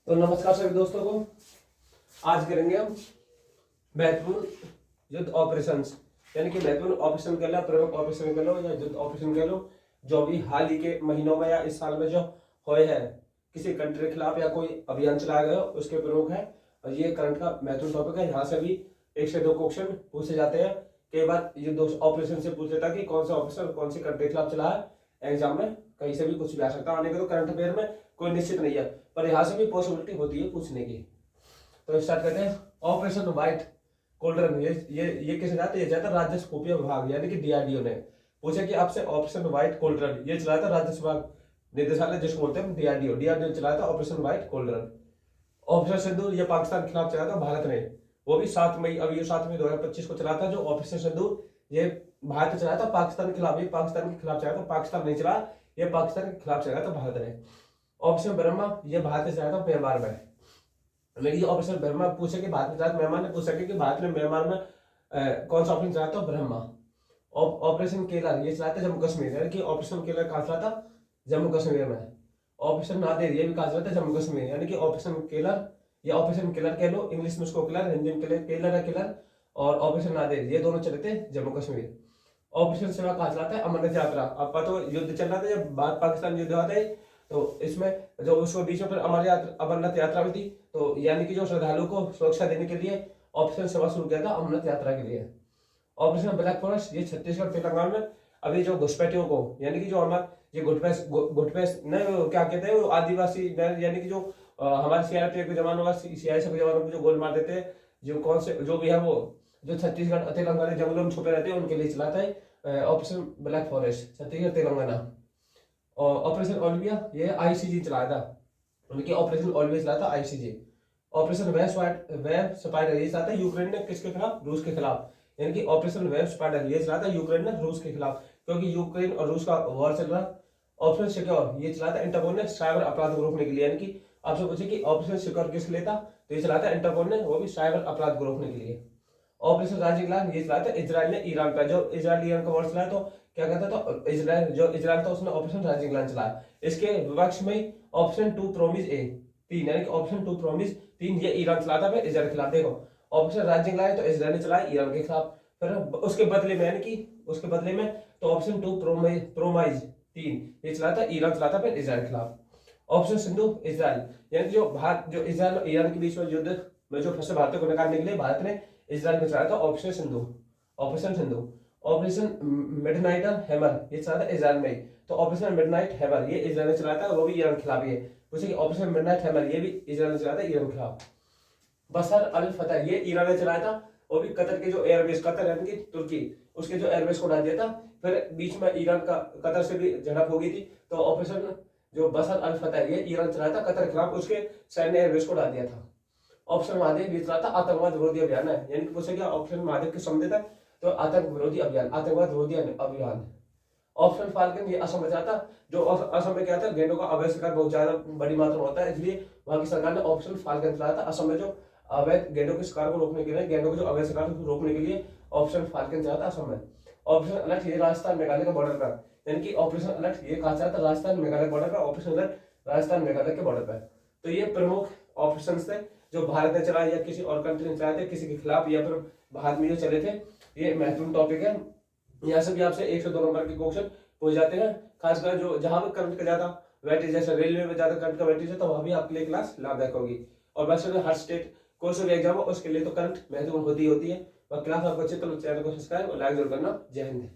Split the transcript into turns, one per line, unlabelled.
तो नमस्कार सभी दोस्तों को। आज करेंगे हम महत्वपूर्ण युद्ध ऑपरेशंस, यानी कि महत्वपूर्ण ऑपरेशन कह लो, प्रमुख ऑपरेशन कह लो या युद्ध ऑपरेशन कह लो, जो भी हाल ही के महीनों में या इस साल में जो हुए हैं, किसी कंट्री के खिलाफ या कोई अभियान चलाया गया उसके प्रमुख है। और ये करंट का महत्वपूर्ण टॉपिक है। यहाँ से भी 1 से 2 क्वेश्चन पूछे जाते हैं। कई बार युद्ध ऑपरेशन से पूछ लेता कि कौन सा ऑपरेशन कौन सी कंट्री के खिलाफ चला है। एग्जाम में कहीं से भी कुछ भी आ सकता है। आने के तो करंट अफेयर में कोई निश्चित नहीं है, पर यहाँ से भी पॉसिबिलिटी होती है पूछने की। तो स्टार्ट करते हैं। ऑपरेशन व्हाइट कोल्ड्रन, ये किसे जाता है? ये जाता है राजस्व खुफिया विभाग यानी कि डीआरडीओ ने। पूछे कि आपसे ऑपरेशन व्हाइट कोल्ड्रन ये चलाया था राजस्व विभाग निदेशालय, जिसको बोलते हैं डीआरडीओ। डीआरडीओ चलाया था ऑपरेशन व्हाइट कोल्ड्रन। ऑपरेशन सिंदूर ये पाकिस्तान के खिलाफ चलाया था भारत ने, वो भी 7 मई, अब ये 7 मई 2025 को चला था। जो ऑपरेशन सिंदूर ये भारत ने चलाया था पाकिस्तान के खिलाफ, ये पाकिस्तान के खिलाफ चलाया था, पाकिस्तान नहीं चला, ये पाकिस्तान के खिलाफ चलाया था भारत ने। ऑपरेशन ब्रह्मा ये भारत ने चलाया था म्यांमार में। लेकिन ये ऑपरेशन ब्रह्मा पूछे कि भारत ने चलाया, म्यांमार ने पूछ सके कि भारत ने म्यांमार में कौन सा ऑपरेशन चलाया था? ब्रह्मा। ऑपरेशन केलर ये चलाया था जम्मू कश्मीर, यानी कि ऑपरेशन केलर कहाँ चला था? जम्मू कश्मीर में। ऑपरेशन नादेर ये भी कहा चला था? जम्मू कश्मीर, यानी कि ऑपरेशन केलर या ऑपरेशन किलर कह लो, इंग्लिश में उसको किलर, हिंदी में केलर है किलर। और ऑपरेशन नादेर ये दोनों चले थे जम्मू कश्मीर। ऑपरेशन सेवा कहा चलाता है? अमरनाथ यात्रा। आपका तो युद्ध चल रहा था जब भारत पाकिस्तान युद्ध हुआ था, तो इसमें जो उसको बीच में फिर अमरनाथ यात्रा भी थी, तो यानी कि जो श्रद्धालु को सुरक्षा देने के लिए ऑपरेशन सेवा शुरू किया था अमरनाथ यात्रा के लिए। ऑपरेशन ब्लैक फॉरेस्ट ये छत्तीसगढ़ तेलंगाना में अभी जो घुसपैठियों को, यानी कि जो हमारे ये घुटपैठ नहीं क्या कहते हैं, आदिवासी यानी कि जो हमारे सीआरपीएफ के जवानों का, सीआईएसएफ के जवानों को जो गोल मार देते हैं, जो कौन से जो भी है वो जो छत्तीसगढ़ तेलंगाना जंगलों में छुपे रहते हैं, उनके लिए चलाता है operation black forest Chhattisgarh Telangana. और ऑपरेशन ओलिविया ये आईसीजी चलाया था, उनकी ऑपरेशन ओलिविया चलाया था आईसीजी। ऑपरेशन वेब स्पाइडर ये चलाता है यूक्रेन ने किसके खिलाफ? रूस के खिलाफ, यानी कि ऑपरेशन वेब स्पाइडर ये चलाता है यूक्रेन ने रूस के खिलाफ, क्योंकि यूक्रेन और रूस का वॉर चल रहा। ऑपरेशन सिक्योर ये चलाता है इंटरपोल ने साइबर अपराध को रोकने के लिए, यानी कि आपसे पूछे कि ऑपरेशन सिक्योर किस लिए था, तो ये चलाता है इंटरपोल ने, वो भी साइबर अपराध को रोकने के लिए। ऑपरेशन राइजिंग लायन ये चलाया था इजराइल ने ईरान पर, जो इजराइल ईरान का वॉर चलाया तो क्या कहता था इजराइल, जो इजराइल था उसने ऑपरेशन राइजिंग लायन चलाया। इसके विपक्ष में ऑप्शन 2 प्रोमिस ए 3, यानी कि ऑप्शन 2 प्रोमिस 3 ये ईरान चलाता है इजराइल के खिलाफ। देखो ऑपरेशन राइजिंग लायन तो इजराइल ने चलाया ईरान के खिलाफ, फिर उसके बदले में, यानी कि उसके बदले में तो ऑप्शन 2 प्रोमाइज 3 ये चलाता ईरान चलाता फिर इजराइल के खिलाफ। ऑप्शन सिंधु इजराइल, यानी जो भारत जो इजराइल और ईरान के बीच में युद्ध में जो फंसे भारतीयों को निकालने के लिए भारत ने इजराइल में चलाया था operation Sindhu. Operation Sindhu. Operation midnight hammer ये चला था इजराइल में, तो ऑपरेशन मिडनाइट हैमर ये इजराइल ने चलाया था, वो भी ईरान के खिलाफ ही है। पूछे कि ऑपरेशन मिडनाइट हैमर ये भी इजराइल ने चलाया था ईरान के खिलाफ। बसर अल फतह ये ईरान ने चलाया था, वो भी कतर के जो एयरबेस, कतर यानी कि तुर्की, उसके जो एयरबेस को उड़ा दिया था। फिर बीच में ईरान का कतर से भी झड़प हो गई थी, तो ऑपरेशन जो बसर अल फतह ये ईरान चलाया था कतर के खिलाफ, उसके सैन्य एयरबेस को उड़ा दिया था। ऑप्शन महादेव ये चला था आतंकवाद विरोधी अभियान है, यानी कि पूछे क्या ऑप्शन महादेव के संबंधित है, तो आतंक विरोधी अभियान, आतंकवाद विरोधी अभियान। ऑप्शन फाल्कन ये असम में चला था, जो असम में क्या था गेंडों का अवैध शिकार बहुत ज्यादा बड़ी मात्रा में होता है, इसलिए वहां की सरकार ने ऑप्शन फाल्कन चलाया था असम में, जो अवैध गेंडों के शिकार को रोकने के लिए, गेंडों के जो अवैध शिकार को रोकने के लिए ऑप्शन फाल्कन चला था असम में। ऑप्शन अलर्ट ये राजस्थान मेघालय के बॉर्डर पर, यानी कि ऑपरेशन अलर्ट ये कहा जाता है राजस्थान मेघालय बॉर्डर पर, ऑपरेशन अलर्ट राजस्थान मेघालय के बॉर्डर पर। तो ये प्रमुख ऑप्शन थे जो भारत ने चलाए या किसी और कंट्री ने चलाए थे किसी के खिलाफ, या फिर भारत में जो चले थे। ये महत्वपूर्ण टॉपिक है। यहाँ से भी आपसे 1 से 2 नंबर के क्वेश्चन पूछ जाते हैं, खासकर जो जहां भी करंट का ज्यादा वेटेज, जैसे रेलवे में ज्यादा करंट का वेटेज है, तो वहां भी आपके लिए क्लास लाभदायक होगी। और वैसे हर स्टेट कोई सा भी एग्जाम हो उसके लिए तो करंट महत्वपूर्ण होती है। और क्लास आपको अच्छी तो चैनल को सब्सक्राइब और लाइक जरूर करना। जय हिंद।